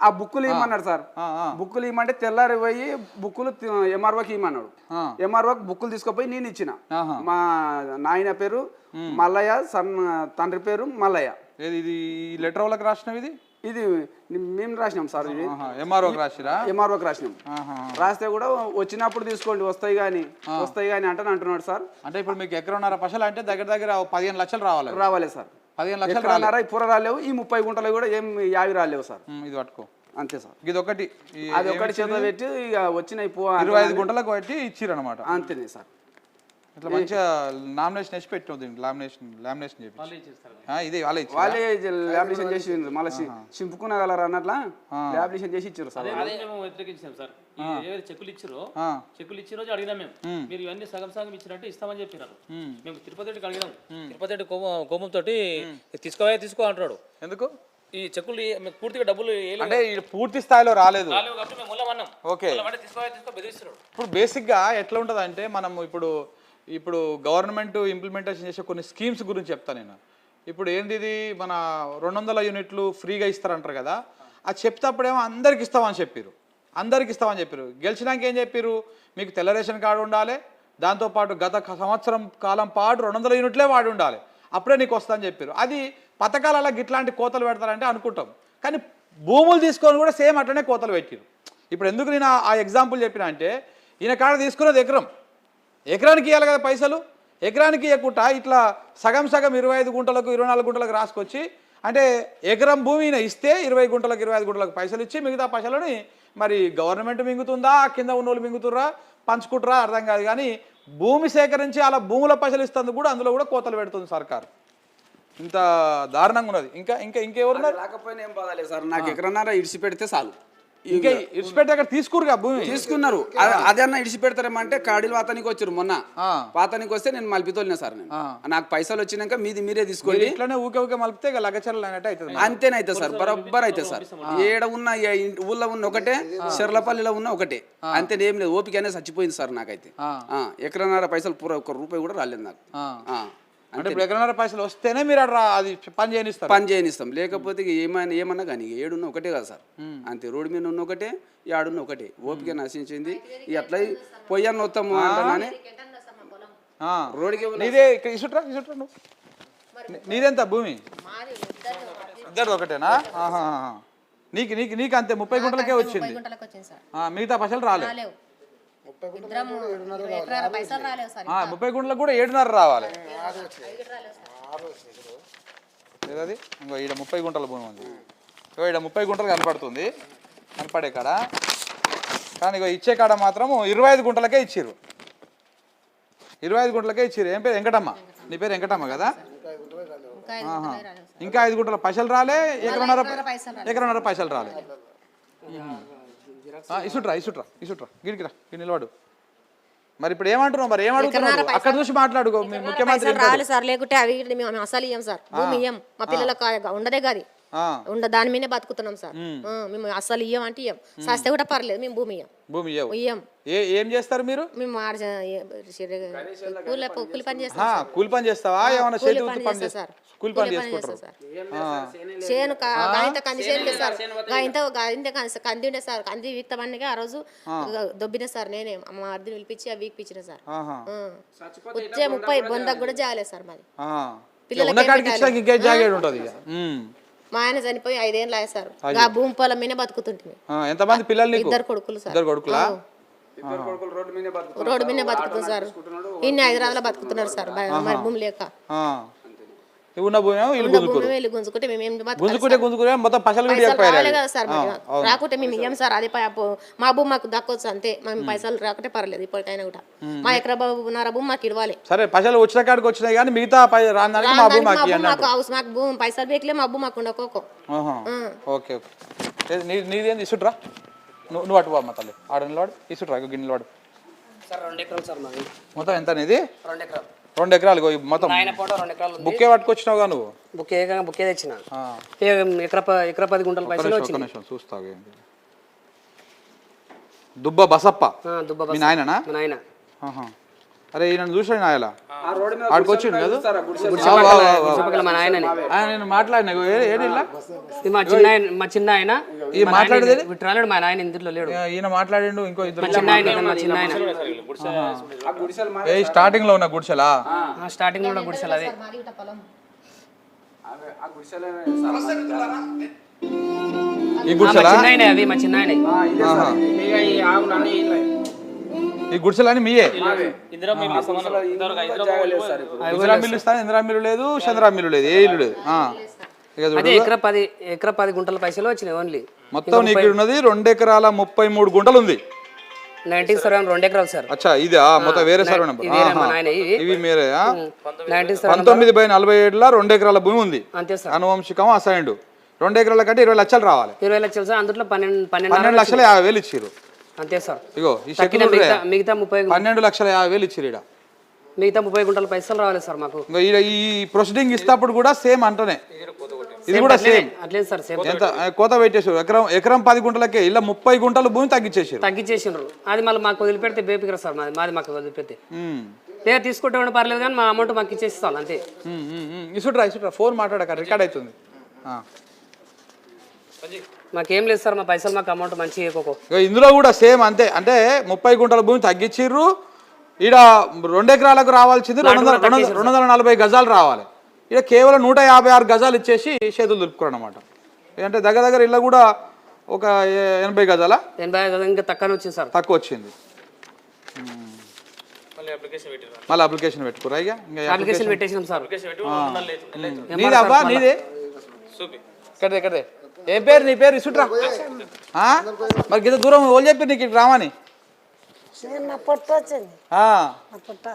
ఆ బుక్కులు ఇమ్మన్నాడు సార్. బుక్కులు ఇమ్మంటే తెల్లారి పోయి బుక్కులు ఎంఆర్ఓకి ఇమ్మన్నాడు. ఎంఆర్ఓకి బుక్కులు తీసుకుపోయి నేను ఇచ్చిన. మా నాయన పేరు మల్లయ్య, తండ్రి పేరు మల్లయ్య. ఇది లెటర్ వాళ్ళకి రాసినవి? ఇది మేము రాసినాం సార్. ఇది ఎంఆర్ఓకి రాసినాం. రాస్తే కూడా వచ్చినప్పుడు తీసుకోండి, వస్తాయి కానీ అంటే అంటున్నాడు సార్. అంటే ఇప్పుడు మీకు ఎకరన్నర పైసలు అంటే దగ్గర 15 లక్షలు రావాలి సార్. 15 లక్షలు పూర రాలేవు. ఈ 30 గుంటలు కూడా ఏం 50 రాలేవు సార్. ఇది పట్టుకో. అంతే సార్. ఇది ఒకటి అది ఒకటి చేత పెట్టి ఇక వచ్చినాయి 25 గుంటలకు పెట్టి ఇచ్చిర్రు అనమాట. అంతేనే సార్. ఇట్లా మంచిగా నామినేషన్ వేసి పెట్టింది దీనికి లామినేషన్ చెప్పి ఇది వాళ్ళే లామినేషన్ చేసి మళ్ళీ చింపుకునగలరు అన్నట్లా లామినేషన్ చేసి ఇచ్చారు సార్. అదే మేము వ్యతిరేకించాం సార్. చెక్కులు ఇచ్చి రోజు అడిగినాం మేము, మీరు ఇవన్నీ సగం సగం ఇచ్చినట్టు ఇస్తామని చెప్పినారు. మేము తిరుపతి అడిగినాం, తిరుపతి కోపంతో తీసుకో అంటున్నాడు. ఎందుకు ఈ చెక్కులు పూర్తిగా డబ్బులు అంటే పూర్తి స్థాయిలో రాలేదు. ఓకే, బెదిరిస్తున్నాడు. ఇప్పుడు బేసిక్గా ఎట్లా ఉంటుంది అంటే మనం ఇప్పుడు గవర్నమెంట్ ఇంప్లిమెంటేషన్ చేసే కొన్ని స్కీమ్స్ గురించి చెప్తాను నేను. ఇప్పుడు ఏంది ఇది మన 200 యూనిట్లు ఫ్రీగా ఇస్తారంటారు కదా, అది చెప్తేప్పుడేమో అందరికి ఇస్తామని చెప్పారు. గెలిచినాక ఏం చెప్పారు, మీకు తెల్ల రేషన్ కార్డు ఉండాలి, దాంతోపాటు గత సంవత్సరం కాలం పాటు 200 యూనిట్లే వాడి ఉండాలి, అప్పుడే నీకు వస్తా అని చెప్పారు. అది పథకాలలో గిట్లాంటి కోతలు పెడతారంటే అనుకుంటాం, కానీ భూములు తీసుకొని కూడా సేమ్ అట్లనే కోతలు పెట్టారు. ఇప్పుడు ఎందుకు నేను ఆ ఎగ్జాంపుల్ చెప్పిన అంటే, ఈయన కాడ తీసుకున్నది ఎకరానికి ఇవ్వాలి కదా పైసలు, ఎకరానికి ఇవ్వకుండా ఇట్లా సగం 25 గుంటలకు 24 గుంటలకు రాసుకొచ్చి, అంటే ఎకరం భూమి ఇస్తే 20 గుంటలకు 25 గుంటలకు పైసలు ఇచ్చి మిగతా పైసలని మరి గవర్నమెంట్ మింగుతుందా, కింద ఉన్న వాళ్ళు మింగుతుర్రా, పంచుకుంటారా అర్థం కాదు. కానీ భూమి సేకరించి అలా భూముల పైసలు ఇస్తుంది కూడా అందులో కూడా కోతలు పెడుతుంది సర్కారు. ఇంత దారుణంగా ఉన్నది. ఇంకెవరున్నారు రాకపోయినా ఏం బాధలేదు సార్, నాకు ఎకరన్నారా ఇడిచి పెడితే చాలు. ఇంకా ఇడిచిపెట్టి అక్కడ తీసుకురుగా భూమి తీసుకున్నారు. అదన్నా ఇడిచి పెడతారేమంటే కాడీలు వాతానికి వచ్చారు మొన్న, వాతానికి వస్తే నేను మలిపితోలినా సార్. నేను నాకు పైసలు వచ్చినాక మీరే తీసుకోండి. ఇట్లానే ఊకే మలిపితే లగచర్లు అయినట్టు అవుతుంది. అంతేనైతే సార్, బరాబర్ అయితే సార్. ఏడ ఉన్న ఊళ్ళో ఉన్న ఒకటే, చెర్లపల్లిలో ఉన్న ఒకటే, అంతే. ఏం లేదు, ఓపిక అనేది చచ్చిపోయింది సార్ నాకైతే. ఎకరన్నర పైసలు పూర 1 రూపాయి కూడా రాలేదు నాకు. అంటే ఇప్పుడు ఎకరన్నర పైసలు వస్తేనే మీరు అది పని చేయనిస్తాం, లేకపోతే ఏమన్నా కానీ ఏడున్న ఒకటే కదా సార్. అంతే, రోడ్డు మీద ఉన్న ఒకటే, ఆడున్న ఒకటే. ఓపిక నశించింది. అట్లా పొయ్యన్న వస్తాము అంటానే రోడ్డుకి. నీదే ఇసుట్రా నీదెంత భూమి? ఇద్దరు ఒకటేనా? నీకు అంతే 30 గుంటలకే వచ్చింది, మిగతా పైసలు రాలేదు. 30 గుంటలకు కూడా 7.5 రావాలి. అది ఇంకో ఈడ 30 గుంటల భూమి ఉంది. ఈడ 30 గుంటలు కనపడే కాడ, కానీ ఇగో ఇచ్చే కాడ మాత్రం 25 గుంటలకే ఇచ్చిర్రు. 25 గుంటలకే ఇచ్చిర్రు. ఏం పేరు? వెంకటమ్మ. నీ పేరు వెంకటమ్మ కదా? ఇంకా 5 గుంటల పైసలు రాలే, ఎకరన్నర పైసలు రాలే. ఇసుట్రా గిడికిరా నిలబడు. మరి ఇప్పుడు ఏమంటున్నావు? మరి ఏమడుగుతున్నావు? అక్కడ చూసి మాట్లాడుకో. ముఖ్యమంత్రి రాలేదు సార్, లేకుంటే అవి మేము అసలు ఇయ్యం సార్. భూమి ఇయ్యం, మా పిల్లలకు ఉండదే కాదు, దాని మీదే బతుకుతున్నాం సార్. మేము అసలు ఇయ్యం అంటే ఇయ్యం, సస్తే కూడా పర్లేదు, మేము భూమి ఇయ్యం. ఏం చేస్తారు మీరు? మేము కూలి పని చేస్తాం. కూలి పని చేస్తావా? ఏమన్నా చేతి పని చేస్తా? కూలి పని చేసుకుంటారు. చేను కంది చేను సార్, కంది ఉండే సార్. కంది వీక్తమన్నగా ఆ రోజు దొబ్బిన సార్, నేనే మా అర్ధి పిలిపించి ఆ వీక్ పిచ్చిన సార్. వచ్చే 30 బొందకు కూడా జాగలేదు సార్ మాది. మా ఆయన చనిపోయి 5 ఏళ్ళు అయ్యాయి సార్. ఆ భూమి పొలం మీద బతుకుతుంటే. ఎంతమంది పిల్లలు? 2 కొడుకులు సార్. రోడ్డు మీద బతుకుతుంది సార్. ఇన్ని హైదరాబాద్ లో బతుకుతున్నారు సార్, మరి భూమి లేక. ఉన్న భూమి గుంజుకుంటే మేము మొత్తం పైసలు కదా సార్. రాకుంటే మేము ఇయ్యం సార్. అది మా భూమి మాకు దక్కొచ్చు అంతే. మేము పైసలు రాకుంటే పర్లేదు, ఇప్పటికైనా కూడా మా ఎకరా బాబున్నర భూమి మాకు ఇవ్వాలి. సరే, పైసలు వచ్చిన కాడికి వచ్చినాయి కానీ మిగతా మాకు భూమి పైసలు బేకలే, మా భూమి మాకు ఉండకోకో. ఓకే నీదేంది? ఇసుట్రా, నువ్వు అటు బామ్మ తల్లి ఆడ నిలవాడు. ఇసుట్రా గిన్నె నిలవాడు. మొత్తం ఎంత అనేది? 2 ఎకరాలు. మొత్తం బుక్కే పట్టుకొచ్చినావుగా నువ్వు? బుక్కే తెచ్చిన. ఎకరా 10 గుంటల పైసలు వచ్చినాయి. చూస్తావు. దుబ్బ బసప్ప మీ నాయననా? నాయన. అరే ఈయన చూసాడు నాయలా ఆడుకొచ్చిండు కదా? నేను మాట్లాడినా మా చిన్న ఆయన మాట్లాడేది రాలేడు. మా నాయన ఇందులో లేడు. ఈయన మాట్లాడిండు. ఇంకో ఇద్దరు స్టార్టింగ్ లో ఉన్న గుడిసెలా? స్టార్టింగ్ లో ఉన్న గుడిసెలు అదే. ఈ గుడిసెలా? అది మా చిన్న ఆయన. ఈ గుడిసెలని మీయే? ఇందిరా మిల్లు ఇస్తాను. ఇందిరా మిల్లు లేదు, చంద్రా మిల్లు లేదు, ఏ ఇల్లు లేదు. ఇక చూడు. అదే ఎకరా 10 గుంటల పైసలు వచ్చినాయి ఓన్లీ. మొత్తం నీకు ఉన్నది 2 ఎకరాల 33 గుంటలు ఉంది. 19 సర్వే 2 ఎకరాలు సార్. అచ్చా ఇది మొత్తం వేరే సర్వే నెంబర్. వేరే మా నాయన ఇవి. ఇవి మీరే 19 సర్వే 19/47 2 ఎకరాల భూమి ఉంది. అంతే సార్. అనువంశికం అసైన్డ్ 2 ఎకరాల కంటే 20 లక్షలు రావాలి. 20 లక్షలు సార్. అందులో 12,50,000 ఇచ్చిర్రు. అంతే సార్. ఇగో ఈ తక్కిన మిగతా 30 12,50,000 ఇచ్చిర్రు ఈడ. మిగతా 30 గుంటల పైసలు రావాలి సార్ మాకు. ఇంకో ఈ ప్రొసీడింగ్ ఇస్తప్పుడు కూడా సేమ్ అంటనే ఇది కూడా సేమ్ అట్లేదు సార్. సేమ్ ఎంత కోత పెట్టేసారు. ఎకరం 10 గుంటలకే ఇలా 30 గుంటల భూమి తగ్గించేసిండ్రు. అది మళ్ళీ మాకు వదిలిపెడితే బేపికరా సార్. మాది మాకు వదిలిపెడితే లేదా తీసుకుంటే పర్లేదు కానీ మా అమౌంట్ మాకు ఇచ్చేస్తాను అంతే. ఇసుట్రా ఫోన్ మాట్లాడక రికార్డ్ అవుతుంది. మాకేం లేదు సార్. మా పైసలు మాకు అమౌంట్ మంచిగా ఇవ్వకో. ఇందులో కూడా సేమ్ అంతే. అంటే 30 గుంటల భూమి తగ్గించిర్రు. ఈడ 2 ఎకరాలకు రావాల్సింది 240 గజాలు రావాలి. ఇక కేవలం 156 గజాలు ఇచ్చేసి చేతులు దులుపుకోరు అనమాట. అంటే దగ్గర ఇళ్ళ కూడా ఒక 80 గజాల 80 గజాలు ఇంకా తక్కువ వచ్చింది సార్. తక్కువ వచ్చింది. మళ్ళీ అప్లికేషన్ పెట్టుకురా. ఇక అప్లికేషన్ పెట్టేసినాం సార్. నీదబ్బా నీదే ఇక్కడే. ఏం పేరు నీ పేరు? ఇసుట్రా. మరి గింత దూరం వాళ్ళు చెప్పి నీకు ఇటు రామని.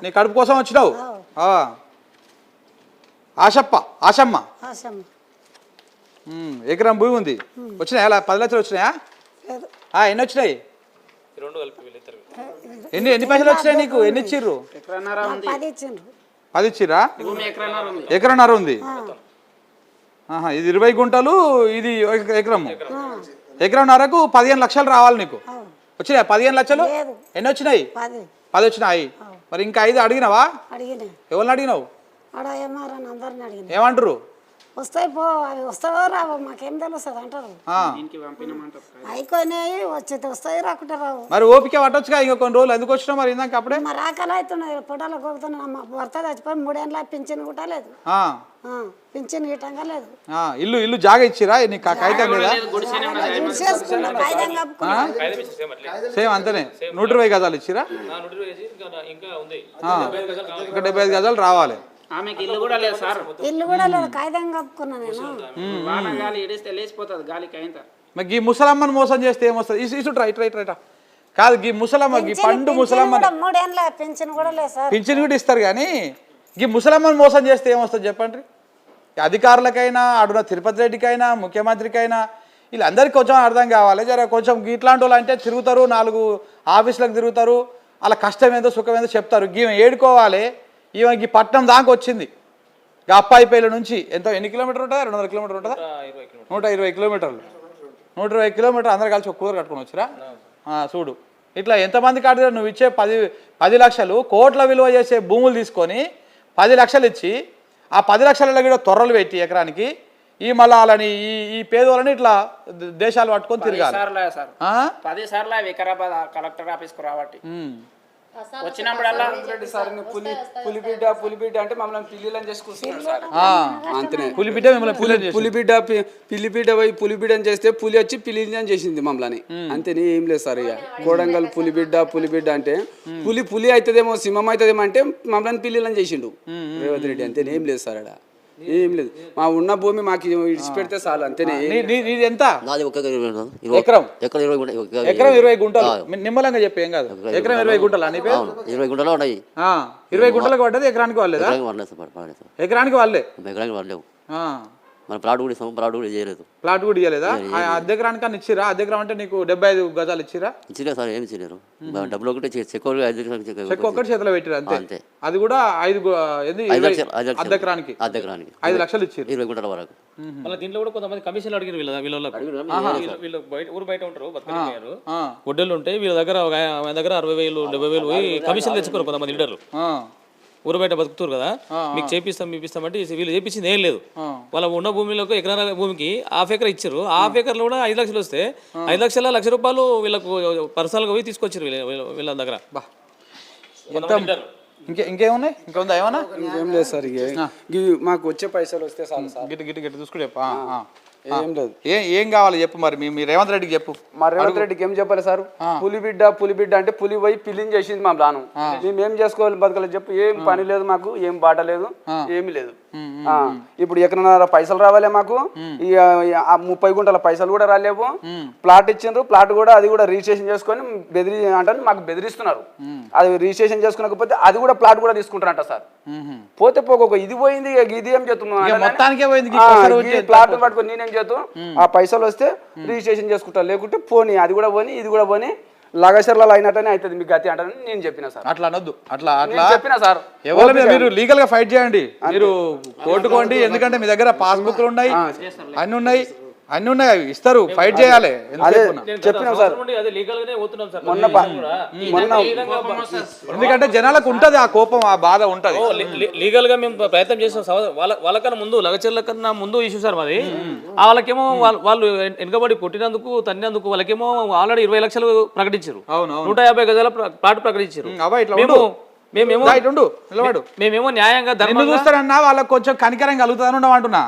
నీ కడుపు కోసం వచ్చినావు. ఆశమ్మ ఎకరం భూమి ఉంది. వచ్చినాయా 10 లక్షలు వచ్చినాయా? ఎన్ని వచ్చినాయి? ఎన్ని పైసలు వచ్చినాయి నీకు? ఎన్ని ఇచ్చిర్రు? 10 ఇచ్చిర్రా? ఎకరన్నర ఉంది. ఇది 20 గుంటలు, ఇది ఎకరంన్నరకు 15 లక్షలు రావాలి నీకు. వచ్చినాయా 15 లక్షలు? ఎన్ని వచ్చినాయి? 10 వచ్చినాయి. మరి ఇంకా 5 అడిగినావా? ఎవరిని అడిగినావు? ఏమంటారు? వస్తాయి పో, అవి వస్తావో రావో మాకేం తెలుస్తుంది అంటారు. అయిపోయినాయి వచ్చేది వస్తాయి రాకుండా రావు. మరి ఓపిక పట్టొచ్చుగా ఇంకా కొన్ని రోజులు. ఎందుకు వచ్చినావు మరి ఇందాక అప్పుడే? మరి ఆకలి అవుతున్నాయి. పొటాలకు పోతున్నా. మా భర్త చచ్చిపోయి 3 ఏళ్ళ పింఛన్ కూడా లేదు. పింఛన్ గిట్టంగా లేదు. ఇల్లు జాగా ఇచ్చిరా నీకు? కాగితం లేదా? సేమ్ అంతనే 120 గజాలు ఇచ్చిరా? ఇంకా 75 గజాలు రావాలి. ఆమెకి ఇల్లు కూడా లేదు సార్. ఇల్లు కూడా లేదు. కాగితం కప్పుకున్నా నేను. వాన గాలి ఇడిస్తే లేచిపోతుంది గాలికి అయింత. మరి ఈ ముసలమ్మని మోసం చేస్తే ఏమొస్తుంది? ఇసుట్రా ఇట్రా కాదు. ఈ ముసలమ్మ ఈ పండు ముసలమ్మ 3 ఏళ్ళ పింఛన్ కూడా లేదు సార్. పింఛన్ కూడా ఇస్తారు కానీ ఈ ముసలమ్మని మోసం చేస్తే ఏమొస్తుంది చెప్పండి? అధికారులకైనా, అడుగున తిరుపతి రెడ్డికైనా, ముఖ్యమంత్రికి వీళ్ళందరికీ కొంచెం అర్థం కావాలి. జర కొంచెం ఇట్లాంటి వాళ్ళు అంటే తిరుగుతారు, 4 ఆఫీసులకు తిరుగుతారు, వాళ్ళ కష్టం ఏందో సుఖం ఏందో చెప్తారు. ఈమె ఏడుకోవాలి. ఈమెకి పట్నం దాకా వచ్చింది. అప్పాయిపేల నుంచి ఎన్ని కిలోమీటర్ ఉంటుందా? 200 కిలోమీటర్ ఉంటుందా? 120 కిలోమీటర్లు. 120 కిలోమీటర్లు అందరు కలిసి ఒక కూర కట్టుకొని వచ్చిరా. చూడు ఇట్లా ఎంతమంది కాదు. నువ్వు ఇచ్చే 10 లక్షలు కోట్ల విలువ చేసే భూములు తీసుకొని 10 లక్షలు ఇచ్చి ఆ 10 లక్షలలో కూడా తొర్రలు పెట్టి ఎకరానికి మళ్ళీ వాళ్ళని ఈ పేదోళ్ళని ఇట్లా దేశాలు పట్టుకొని తిరగాలి. 10 సార్లు వికారాబాద్ కలెక్టర్ ఆఫీస్కు రావట్టి వచ్చినప్పుడల్లా పులిబిడ్డ అంటే మమ్మల్ని పిల్లిలని చేసి కూర్చున్నాడు సార్. అంతనే పులిబిడ్డ అని చేస్తే పులి వచ్చి పిల్లిని చేసింది మమ్మల్ని. అంతేనే ఏం లేదు సార్. ఇక కోడంగల్ పులిబిడ్డ అంటే పులి అవుతుందేమో, సింహం అవుతుందేమో అంటే మమ్మల్ని పిల్లిలని చేసిండు రేవంత్ రెడ్డి. అంతేనే ఏం లేదు సార్. ఏం లేదు. మా ఉన్న భూమి మాకు ఇడిచి పెడితే చాలు. అంతేనే. ఎంత? ఎకరం 20 గుంటలు. నిమ్మలంగా చెప్పి ఏం కాదు. ఎకరం 20 గుంటలు. 20 గుంటలు ఉన్నాయి. 20 గుంటలకు పడ్డది. ఎకరానికి వాళ్ళేదా? ఎకరానికి వాళ్ళే. మన ప్లాట్ కూడా ఇస్తాము. ప్లాట్ కూడా చేయలేదు. ప్లాట్ కూడా ఇవ్వలేదా? అద్దె ఎకరానికి అని ఇచ్చిరా? అద్దె ఎకరం అంటే నీకు 75 గజాలు ఇచ్చిరా? ఇచ్చిరా సార్. ఏమి ఇచ్చినారు? డబ్బులు ఒకటి చెక్ ఒక్కటి చేతిలో పెట్టిరు అంతే. అది కూడా 5 అద్దె ఎకరానికి 5 లక్షలు ఇచ్చారు. 20 గుంటల వరకు. మళ్ళీ దీంట్లో కూడా కొంతమంది కమిషన్లు అడిగారు. వీళ్ళు ఊరు బయట ఉంటారు, బతకలేరు, వడ్డీలు ఉంటాయి. వీళ్ళ దగ్గర 60,000 70,000 కమిషన్లు తెచ్చుకోరు కొంతమంది లీడర్లు. ఊరు బయట బతుకుతారు కదా, మీకు చేపిస్తాం అంటే వీళ్ళు చేపించింది ఏం లేదు. వాళ్ళ ఉన్న భూమిలోకి ఎకరాల భూమికి ½ ఎకర్ ఇచ్చారు. ½ ఎకర్లో కూడా 5 లక్షలు వస్తే 5 లక్షల ₹1,00,000 వీళ్ళకు పర్సనల్గా పోయి తీసుకొచ్చారు వీళ్ళ దగ్గర. ఇంకేమున్నాయి? ఇంకా ఉందా ఏమన్నా? ఇంకేం లేదు సార్. మాకు వచ్చే పైసలు వస్తే చాలు సార్. గిట్టి చూసుకుని చెప్పా. ఏం లేదు. ఏం కావాలి చెప్పు. మరి మీ రేవంత్ రెడ్డికి చెప్పు. మా రేవంత్ రెడ్డికి ఏం చెప్పాలి సార్? పులిబిడ్డ అంటే పులి పోయి పిల్లిని చేసింది మా ప్లాను. మేము ఏం చేసుకోవాలి బతకలేదు చెప్పు. ఏం పని లేదు మాకు, ఏం బాట లేదు, ఏమి లేదు. ఇప్పుడు ఎకరన్నర పైసలు రావాలి మాకు ఈ ఆ 30 గుంటల పైసలు కూడా రాలేవు. ప్లాట్ ఇచ్చిండ్రు, ప్లాట్ కూడా అది కూడా రిజిస్ట్రేషన్ చేసుకొని అంటే మాకు బెదిరిస్తున్నారు. అది రిజిస్ట్రేషన్ చేసుకోకపోతే అది కూడా ప్లాట్ కూడా తీసుకుంటారంట సార్. పోతే పోక ఇది పోయింది, ఇది ఏం చేస్తున్నాను ప్లాట్ పట్టుకొని నేనేం చేస్తాను, ఆ పైసలు వస్తే రిజిస్ట్రేషన్ చేసుకుంటా, లేకుంటే పోనీ అది కూడా పోనీ ఇది కూడా పోనీ లగచర్లలో అయినట్టనే అవుతుంది మీ గతి అంటారని నేను చెప్పిన సార్. అట్లా అనొద్దు, అట్లా చెప్పిన సార్. ఎవరు మీరు లీగల్ గా ఫైట్ చేయండి, మీరు కోర్టుకోండి. ఎందుకంటే మీ దగ్గర పాస్బుక్లు ఉన్నాయి, అన్ని ఉన్నాయి, అవి ఇస్తారు, ఫైట్ చేయాలి. చెప్పిన సార్ ఎందుకంటే జనాలకు ఉంటది ఆ కోపం, ఆ బాధ ఉంటది. లీగల్ గా మేము ప్రయత్నం చేసాం. వాళ్ళకన్నా ముందు లగచర్ల కన్నా ముందు ఇష్యూ సార్ మాది. వాళ్ళకేమో వాళ్ళు వెనుకబడి కొట్టినందుకు తన్నినందుకు వాళ్ళకేమో ఆల్రెడీ 20 లక్షలు ప్రకటించారు, 150 గజాల ప్లాట్ ప్రకటించారు. మేమేమో న్యాయంగా ధర్మం చూస్తారన్నా వాళ్ళకి కొంచెం కనికరం కలుగుతుందని ఉండమంటున్నా.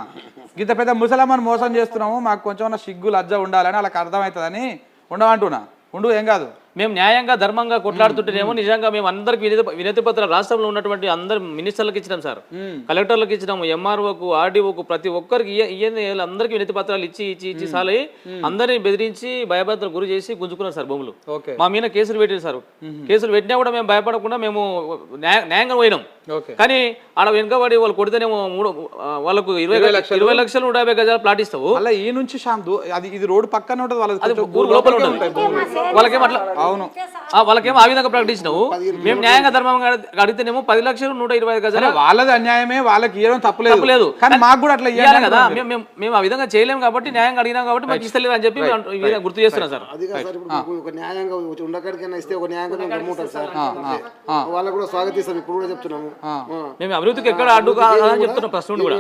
ఇంత పెద్ద ముసలమ్మని మోసం చేస్తున్నాము, మాకు కొంచెం సిగ్గు లజ్జ ఉండాలని వాళ్ళకి అర్థమవుతుందని ఉండమంటున్నా. ఉండు, ఏం కాదు. మేము న్యాయంగా ధర్మంగా కొట్లాడుతుంటేనేమో నిజంగా మేము అందరికి వినతి పత్రాలు రాష్ట్రంలో ఉన్నటువంటి అందరు మినిస్టర్లకు ఇచ్చినాం సార్, కలెక్టర్లకు ఇచ్చినాము, ఎంఆర్ఓకు, ఆర్డీఓకు, ప్రతి ఒక్కరికి అందరికి వినతి పత్రాలు ఇచ్చి సాలి అందరినీ బెదిరించి భయభద్రకు గురి చేసి గుంజుకున్నారు సార్ భూములు. మా మీద కేసులు పెట్టారు సార్. కేసులు పెట్టినా కూడా మేము భయపడకుండా మేము న్యాయంగా పోయినాం. కానీ ఆడ వెనుకబడి వాళ్ళు కొడితేనేమో వాళ్ళకు 20 లక్షలు 150 గజాల ప్లాట్ ఇస్తావు. అలా ఈ నుంచి ఇది రోడ్డు పక్కన ఉంటుంది, వాళ్ళకి ఊరు లోపల ఉంటుంది. వాళ్ళకేమో అట్లా అవును, వాళ్ళకేమో ఆ విధంగా ప్రకటించినావు. మేము న్యాయంగా ధర్మంగా అడిగితేనేమో 10 లక్షలు 125 గజాలు. వాళ్ళది అన్యాయమే, వాళ్ళకి ఇవ్వడం తప్పులేదు, కానీ మాకు కూడా అట్లా ఇవ్వాలి కదా. మేము ఆ విధంగా చేయలేము కాబట్టి, న్యాయంగా అడిగినాం కాబట్టి మాకు ఇస్తలేదు అని చెప్పి గుర్తు చేస్తున్నాం సార్. అది కాదు సార్, ఇప్పుడు ఒక న్యాయంగా ఉండకాడికైనా ఇస్తే ఒక న్యాయంగా ఉంటుంది సార్, వాళ్ళకు కూడా స్వాగతిస్తాం. ఇప్పుడు కూడా చెప్తున్నాము, మేము అభివృద్ధికి ఎక్కడ అడ్డు కాదని చెప్తున్నాం ఫస్ట్ నుండి కూడా.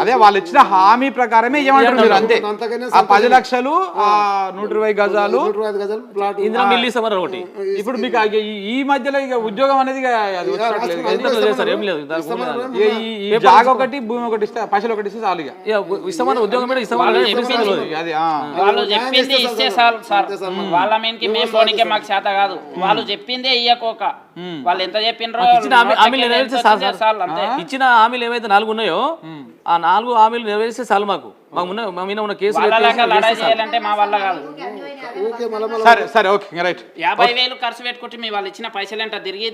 అదే వాళ్ళు ఇచ్చిన హామీ ప్రకారమే ఏమంటారు మీరు, అంతే. ఆ 10 లక్షలు, 120 గజాలు ప్లాట్ ఒకటి. ఇప్పుడు మీకు ఈ మధ్యలో ఇక ఉద్యోగం అనేది ఏం లేదు, ఈ జాగ ఒకటి భూమి ఒకటి ఇస్తే, పైసలు ఒకటి ఇస్తే చాలు. ఇస్తామని ఉద్యోగం కూడా ఇస్తామని అది వాళ్ళు చెప్పింది ఇస్తే చాలు సార్. వాళ్ళ మీదకి మేము పోనీకే మాకు చేత కాదు, వాళ్ళు చెప్పిందే ఇయ్యకోక. వాళ్ళు ఎంత చెప్పినరో ఇచ్చిన హామీలు ఏవైతే 4 ఉన్నాయో ఆ 4 హామీలు నెరవేరిస్తే చాలు. మాకు మా మీద ఉన్న కేసులు చేయాలంటే మా వల్ల కాదు. సరే, ఓకే, రైట్. 50,000 ఖర్చు పెట్టుకుంటే మీ వాళ్ళు ఇచ్చిన పైసలు ఏంటో తిరిగి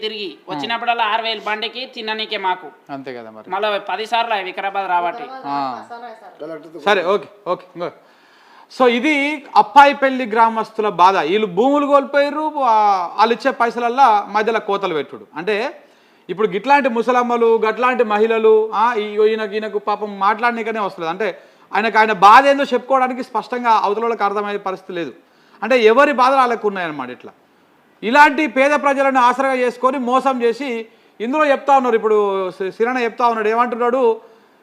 వచ్చినప్పుడల్లా 6,000 బండికి తిననీకే మాకు, అంతే కదా మరి. మళ్ళీ 10 సార్లు వికారాబాద్ రాబట్టి. సరే, ఓకే. సో ఇది అప్పాయిపల్లి గ్రామస్తుల బాధ. వీళ్ళు భూములు కోల్పోయారు, వాళ్ళు ఇచ్చే పైసలల్లా మధ్యలో కోతలు పెట్టుడు. అంటే ఇప్పుడు గిట్లాంటి ముసలమ్మలు, గట్లాంటి మహిళలు ఈయనకు పాపం మాట్లాడనీకనే వస్తుంది. అంటే ఆయన బాధ ఏందో చెప్పుకోవడానికి స్పష్టంగా అవతలకి అర్థమయ్యే పరిస్థితి లేదు. అంటే ఎవరి బాధలు వాళ్ళకు ఉన్నాయన్నమాట. ఇలాంటి పేద ప్రజలను ఆసరగా చేసుకొని మోసం చేసి ఇందులో చెప్తా ఉన్నారు. ఇప్పుడు సిరణ చెప్తా ఉన్నాడు, ఏమంటున్నాడు,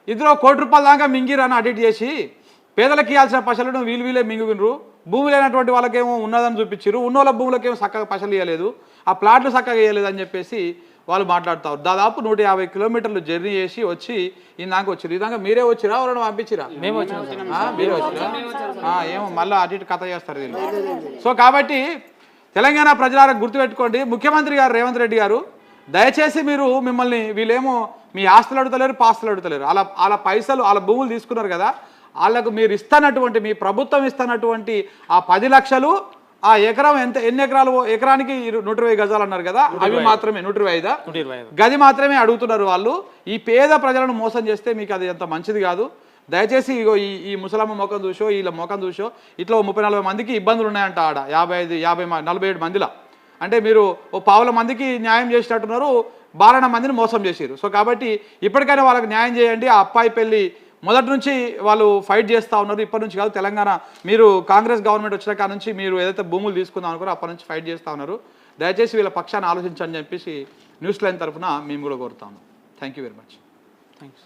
ఇందులో ₹1 కోటి దాకా మింగిరని అడిట్ చేసి పేదలకు ఇవ్వాల్సిన పైసలను వీళ్ళే మింగువినరు. భూమి లేనటువంటి వాళ్ళకేమో ఉన్నదని చూపించారు, ఉన్నోళ్ళ భూములకేమో చక్కగా పైసలు ఇవ్వలేదు, ఆ ప్లాట్లు చక్కగా ఇవ్వలేదు అని చెప్పేసి వాళ్ళు మాట్లాడుతారు. దాదాపు 150 కిలోమీటర్లు జర్నీ చేసి వచ్చి ఇందాక వచ్చారు. ఇదాకా మీరే వచ్చిరా, ఎవరైనా పంపించిరా? మేము వచ్చినా. మీరే వచ్చిరా? ఏమో మళ్ళీ అటు ఇటు కథ చేస్తారు వీళ్ళు. సో కాబట్టి తెలంగాణ ప్రజలకు గుర్తుపెట్టుకోండి, ముఖ్యమంత్రి గారు రేవంత్ రెడ్డి గారు దయచేసి మిమ్మల్ని వీళ్ళేమో మీ ఆస్తులు అడుగుతలేరు, పాస్తులు అడుగుతలేరు. వాళ్ళ పైసలు, వాళ్ళ భూములు తీసుకున్నారు కదా, వాళ్ళకు మీరు ఇస్తున్నటువంటి, మీ ప్రభుత్వం ఇస్తున్నటువంటి ఆ 10 లక్షలు, ఆ ఎకరం ఎన్ని ఎకరాలు, ఎకరానికి 120 గజాలు అన్నారు కదా, అవి మాత్రమే 125 గది మాత్రమే అడుగుతున్నారు వాళ్ళు. ఈ పేద ప్రజలను మోసం చేస్తే మీకు అది ఎంత మంచిది కాదు. దయచేసి ఈ ముసలమ్మ ముఖం చూసో, వీళ్ళ ముఖం చూసో ఇట్లా 30-40 మందికి ఇబ్బందులు ఉన్నాయంట ఆడ, 47 మందిలో. అంటే మీరు ఓ 1/2 మందికి న్యాయం చేసినట్టున్నారు, 12 మందిని మోసం చేశారు. సో కాబట్టి ఇప్పటికైనా వాళ్ళకి న్యాయం చేయండి. ఆ అప్పాయిపల్లి మొదటి నుంచి వాళ్ళు ఫైట్ చేస్తూ ఉన్నారు, ఇప్పటి నుంచి కాదు. తెలంగాణ మీరు కాంగ్రెస్ గవర్నమెంట్ వచ్చిన కాడ నుంచి మీరు ఏదైతే భూములు తీసుకుందాం అనుకోరో అప్పటి నుంచి ఫైట్ చేస్తూ ఉన్నారు. దయచేసి వీళ్ళ పక్షాన్ని ఆలోచించని చెప్పేసి న్యూస్ లైన్ తరఫున మేము కూడా కోరుతాము. Thank you very much. Thanks.